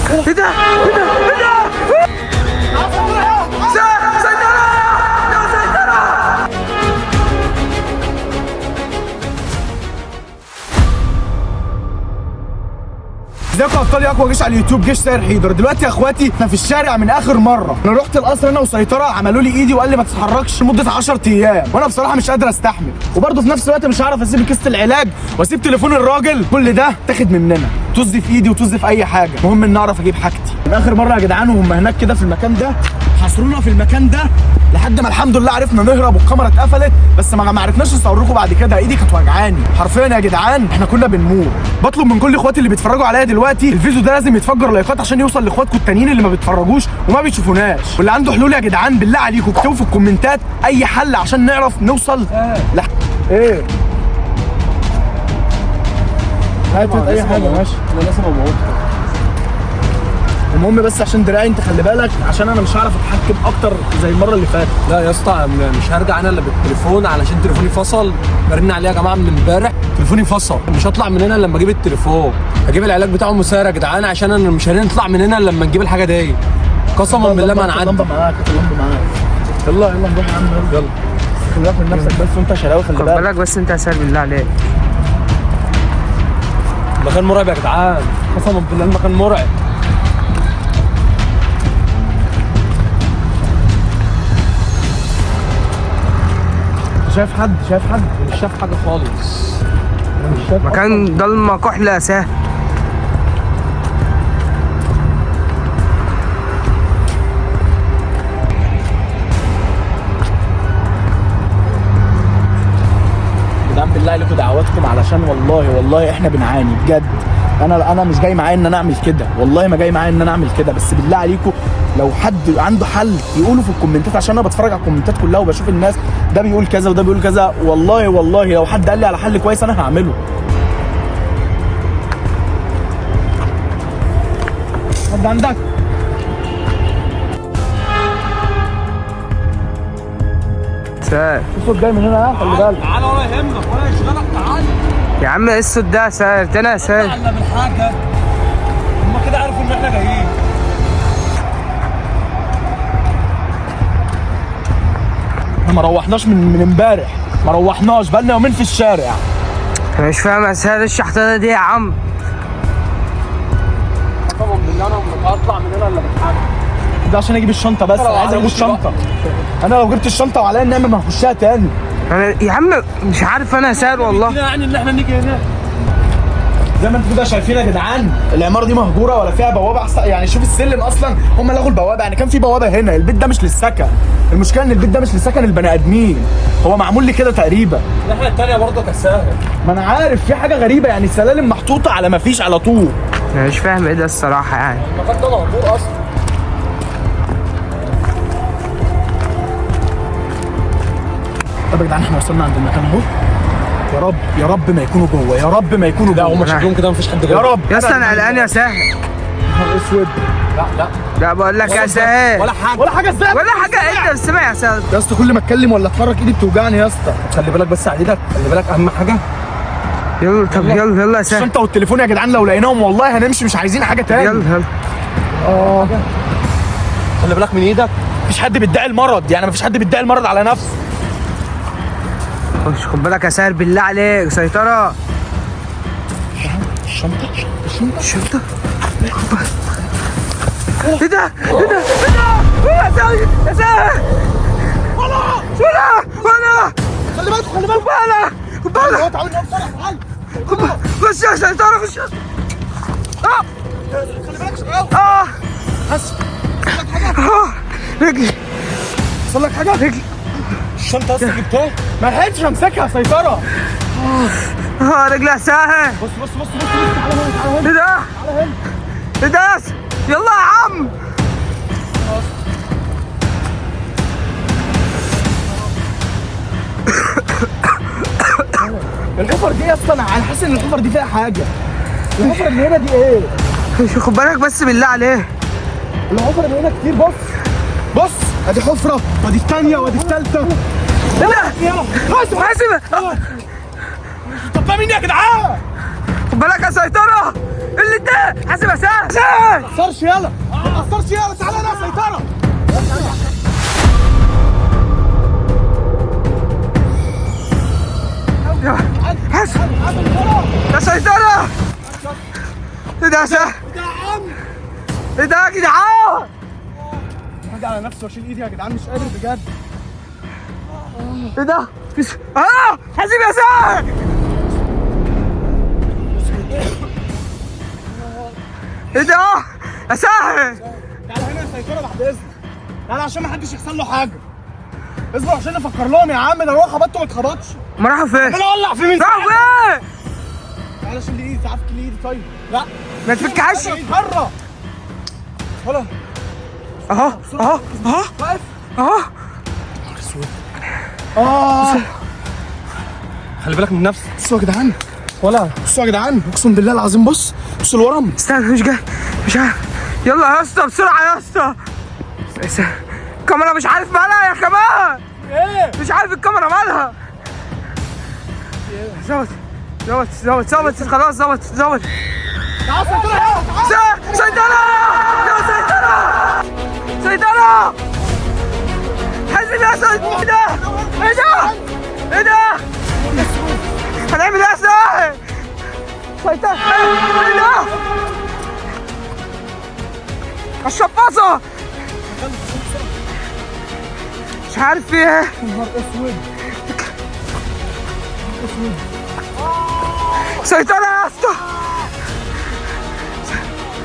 ايه ده؟ ايه ده؟ ايه ده؟ سيطرة! يا سيطرة! ازيكم يا ابطال؟ اقوى جيش على اليوتيوب، جيش ساير حيدر. دلوقتي يا اخواتي احنا في الشارع من اخر مره. انا رحت القصر انا وسيطره، عملوا لي ايدي وقال لي ما تتحركش لمده 10 ايام، وانا بصراحه مش قادر استحمل، وبرضه في نفس الوقت مش هعرف اسيب كيسه العلاج واسيب تليفون الراجل. كل ده تاخد مننا، طز في ايدي وطز في اي حاجه، المهم ان اعرف اجيب حاجتي. من اخر مره يا جدعان وهم هناك كده في المكان ده، حاصرونا في المكان ده لحد ما الحمد لله عرفنا نهرب والكاميرا اتقفلت، بس ما عرفناش نصوركم بعد كده. ايدي كانت وجعاني حرفيا يا جدعان، احنا كنا بنموت. بطلب من كل اخواتي اللي بيتفرجوا عليا دلوقتي الفيديو ده لازم يتفجر لايكات عشان يوصل لاخواتكم التانيين اللي ما بيتفرجوش وما بيشوفوناش. واللي عنده حلول يا جدعان بالله عليكم اكتبوا في الكومنتات اي حل عشان نعرف نوصل ايه هات اي حاجه ماشي. انا لازم اموت. المهم بس عشان دراعي انت خلي بالك، عشان انا مش هعرف اتحكم اكتر زي المره اللي فاتت. لا يا اسطى مش هرجع انا الا بالتليفون، علشان تليفوني فصل. برن عليه يا جماعه من امبارح، تليفوني فصل. مش هطلع من هنا الا لما اجيب التليفون. هجيب العلاج بتاعه مسير يا جدعان، عشان انا مش هنطلع من هنا الا لما نجيب الحاجه دي. قسما بالله ما هنعدي. اللمبه معاك، اللمبه معاك. يلا نروح يا عم. يلا خلي بالك من نفسك بس، وانت شراوي خلي خد بالك بس انت يا سيد بالله عليك. المكان مرعب يا جدعان، قسما بالله المكان مرعب. شايف حد؟ مش شايف حاجه خالص. انا مش شايف مكان ضلمه كحله يا سهل. جدعان بالله عليكم دعواتكم، علشان والله احنا بنعاني بجد. انا مش جاي معايا ان انا اعمل كده، والله ما جاي معايا ان انا اعمل كده، بس بالله عليكم لو حد عنده حل يقوله في الكومنتات، عشان انا بتفرج على الكومنتات كلها وبشوف الناس ده بيقول كذا وده بيقول كذا. والله لو حد قال لي على حل كويس انا هعمله. حد عندك؟ سهل الصوت جاي من هنا، خلي بالك. تعالى ولا يهمك ولا يشغلك، تعالى يا عم ايه الصوت ده يا سهل؟ انا يا سهل الا بالحاجه. هما كده عرفوا ان احنا جايين. احنا ما روحناش من امبارح، ما روحناش، بقالنا يومين في الشارع. انا مش فاهم يا سهل الشحطه دي يا عم. قسما بالله انا مش هطلع من هنا الا بالحاجه. ده عشان اجيب الشنطه بس، انا عايز اجيب الشنطه. انا لو جبت الشنطه وعليا النعمه ما هخشها تاني. انا يا عم مش عارف انا يا سهل والله. يعني ان احنا نيجي هنا زي ما انتوا كده شايفين يا جدعان، العماره دي مهجوره ولا فيها بوابه. يعني شوف السلم اصلا هم لغوا البوابه، يعني كان في بوابه هنا. البيت ده مش للسكن، المشكله ان البيت ده مش لسكن البني ادمين، هو معمول لي كده تقريبا. الناحيه الثانيه برضه كانت سهله. ما انا عارف في حاجه غريبه، يعني السلالم محطوطه على ما فيش على طول. انا مش فاهم ايه ده الصراحه يعني. المكان ده مهجور اصلا. طب يا جدعان احنا وصلنا عند المكان اهو. يا رب ما يكونوا جوه، يا رب ما يكونوا لا جوه. هم شكلهم كده مفيش حد جوه. يا رب يا اسطى انا قلقان يا سهل. نهار اسود. لا لا بقول لك يا سهل ولا حاجه ازاي؟ ولا حاجه. انت سامع يا سهل؟ يا اسطى كل ما اتكلم ولا اتحرك ايدي بتوجعني يا اسطى. خلي بالك بس على ايدك، خلي بالك اهم حاجه. يلا طب يلا يا سهل. الشنطه والتليفون يا جدعان لو لقيناهم والله هنمشي، مش عايزين حاجه تاني. يلا خلي بالك من ايدك. مفيش حد بيدعي المرض، يعني مفيش حد بيدعي المرض على نفسه. خد بالك يا سهل بالله عليك. سيطره. الشنطه ايه ده؟ يا سهل يا سهل. ولا خلي بالك خد بالك تعالى تعالى. خش يا سيطره خش. خلي بالك شغال. بس رجلي حصل لك حاجه؟ رجلي. الشنطه اصلا جبتها. ما لحقتش امسكها سيطره. رجلي يا سهل. بص تعالى هنا. ايه ده؟ ايه ده؟ يلا يا عم. الحفر دي اصلا انا حاسس ان الحفر دي فيها حاجه. الحفر اللي هنا دي ايه؟ خد بالك بس بالله عليه. الحفر اللي هنا كتير. بص ادي حفره وادي الثانيه وادي الثالثه. ايه ده؟ حاسب. طب ده مين يا جدعان؟ خد بالك يا سيطره. اللي ده حاسب يا سهل. ما تقصرش يلا، ما تقصرش يلا، تعالى انا سيطره. حاسب يا سيطرة. ايه ده يا سهل؟ ايه ده يا جدعان؟ هاجي على نفسي واشيل ايدي يا جدعان، مش قادر بجد. ايه ده؟ حاسب يا سهل. ايه ده يا سهل؟ تعالى هنا يا سيطره بعد اذنك. تعالى عشان ما حدش يحصل له حاجه. اصبر عشان افكر لهم يا عم، ده لو خبطت ما اتخبطش. ما راحوا فين؟ انا اولع في مين؟ راحوا فين؟ تعالى شيل لي ايدي، تعالى فك لي ايدي. طيب لا ما تفكهاش. بره ولا اهو اهو اهو واقف. اهو. خلي بالك من نفسك. بصوا يا جدعان، ولا بصوا يا جدعان، اقسم بالله العظيم. بص الورم. استنى مش جاي، مش عارف. يلا يا اسطى بسرعة يا اسطى. الكاميرا مش عارف مالها يا كمان. ايه مش عارف الكاميرا مالها. ظبط خلاص، ظبط. تعالى سيطره يلا. سيطرة حاسب يا سيطرة. ايه ده هنعمل ايه يا سيطرة؟ ايه ده الشفاصة مش عارف في ايه. نهار اسود. سيطرة يا اسطى.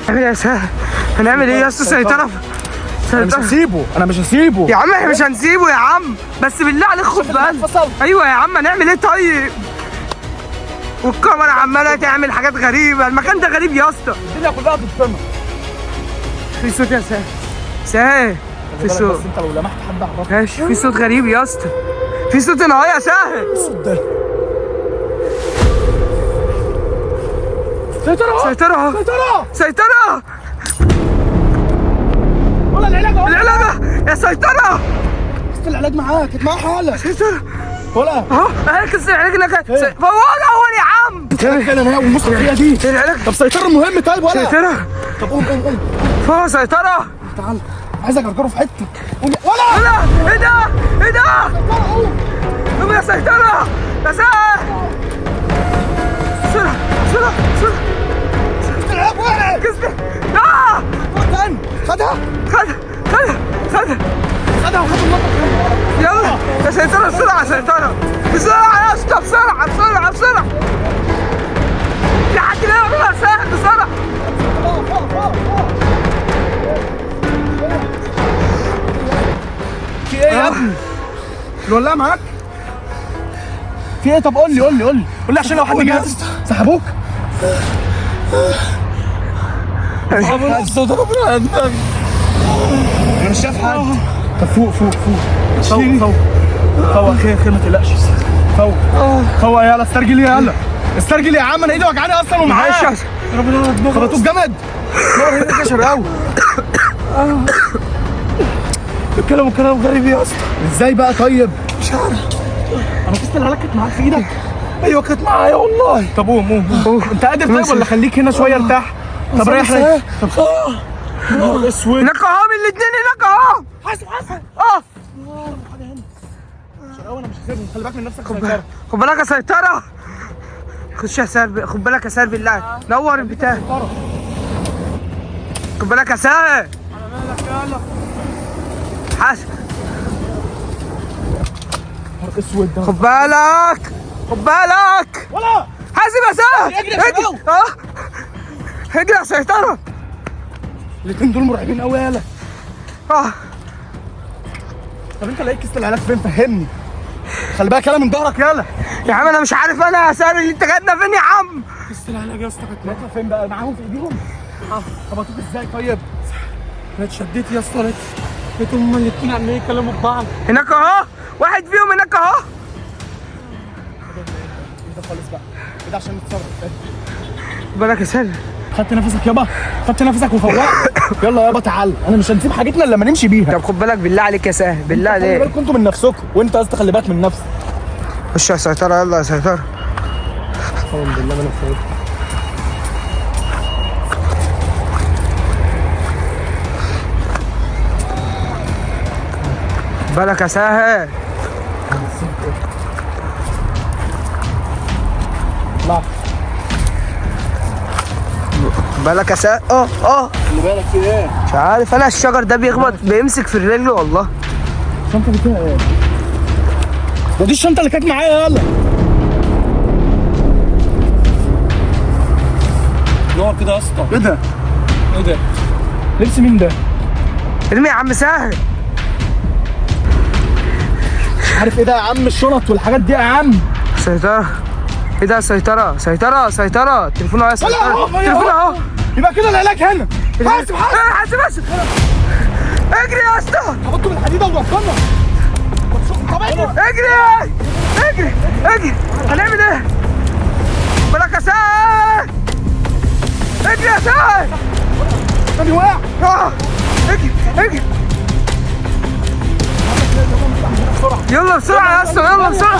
هنعمل ايه يا سهل؟ هنعمل ايه يا اسطى؟ سيطرة. انا مش هسيبه، انا مش هسيبه يا عم احنا مش هنسيبه يا عم، بس بالله عليك خد بالك. ايوه يا عم هنعمل ايه طيب؟ والكاميرا عماله تعمل حاجات غريبه، المكان ده غريب يا اسطى. الدنيا كلها بتطمع. في صوت يا سهل. في صوت. بس انت لو لمحت حد عرفك. ماشي، في صوت غريب يا اسطى. في صوت هنا يا سهل. الصوت ده سيطره. ولا العلاج اهو. العلاج يا سيطرة. كيس العلاج معاك، كانت معاه حاله. سيطرة ولا اهو اهي كيس العلاج هناك. فوضع يا عم. كده انا والمصرف فيها دي. العلاج. طب سيطره المهم. طيب ولا سيطرة. طب قوم فوق سيطرة. تعال، عايز اجرجره في حته. قوم ولا لا ايه ده؟ قوم يا سيطرة يا سهل. بسرعة. كيس العلاج وقعت. كيس تاني خدها وخد النقطه. يلا يا سيطرة بسرعة يا اسطى. بسرعة في حد بيعمل يا سهل بسرعة. في ايه يا ابني؟ الولاعه معاك؟ في ايه؟ طب قول لي عشان لو حد جه سحبوك. انا مش شايف حد. طب فوق خير ما تقلقش. فوق يلا. استرجل يا عم، انا ايدي وجعاني اصلا ومعايا. ربنا خبطوك جامد. نور هنا كشر قوي. بيتكلموا كلام غريب يا اسطى. ازاي بقى طيب؟ مش عارف. انا كيس العلاج كانت معاك في ايدك؟ ايوه كانت معايا والله. طب قوم. انت قادر طيب ولا خليك هنا شويه ارتاح؟ طب ريح. نهار اسود. هناك اهو من الاثنين هناك اهو. حاسب. انا مش هسيبهم، خلي بالك من نفسك. خد بالك يا سيطرة. خد بالك يا سهل بالله. نور البتاع. خد بالك يا سهل. على مالك يلا. حاسب. نهار اسود ده. خد بالك. ولا حاسب يا سهل. اجري يا شباب. اجري يا سيطرة. الاثنين دول مرعبين قوي. يلا طب انت لقيت كيس العلاج فين؟ فهمني. خلي بالك يلا من ظهرك. يلا يا عم انا مش عارف انا يا سهل اللي انت جايبنا فين يا عم. كيس العلاج يا اسطى كانت لقيتها فين بقى؟ معاهم في ايديهم. خبطوك ازاي طيب؟ انا اتشديت يا اسطى، لقيت هما الاثنين عمالين يتكلموا في بعض. هناك اهو واحد فيهم هناك اهو. ده خالص بقى كده عشان نتصرف. خد بالك يا سهل. خدت نفسك يابا، وفوقت. يلا يابا تعال، انا مش هنسيب حاجتنا الا لما نمشي بيها. طب خد بالك بالله عليك يا سهل، بالله خلي عليك. بالكم انتوا من نفسكم، وانت قصدي خلي بالك من نفسك. خش يا سيطرة. يلا يا سيطرة. الحمد لله. انا فوق. بالك يا ساهر. لا بالك يا ساهر. خلي بالك في ايه؟ مش عارف انا، الشجر ده بيخبط بيمسك في الرجل والله. الشنطه دي فيها ايه؟ دي الشنطه اللي كانت معايا. يلا نور كده يا اسطى. ايه ده؟ ايه ده؟ لبس مين ده؟ ارمي يا عم ساهر. عارف ايه ده يا عم؟ الشنط والحاجات دي يا عم. سيطرة. ايه ده؟ سيطرة سيطرة سيطرة. تليفون اهو يا سيطرة. تليفون اهو. يبقى كده العلاج هنا. حاسب حاسب حاسب. اجري يا اسطى. حطه بالحديده وربنا. اجري اجري اجري. هنعمل ايه؟ بالك يا ساهر. اجري يا ساهر. تاني واقع. اجري اجري. يلا بسرعة يا اسطى، يلا بسرعة.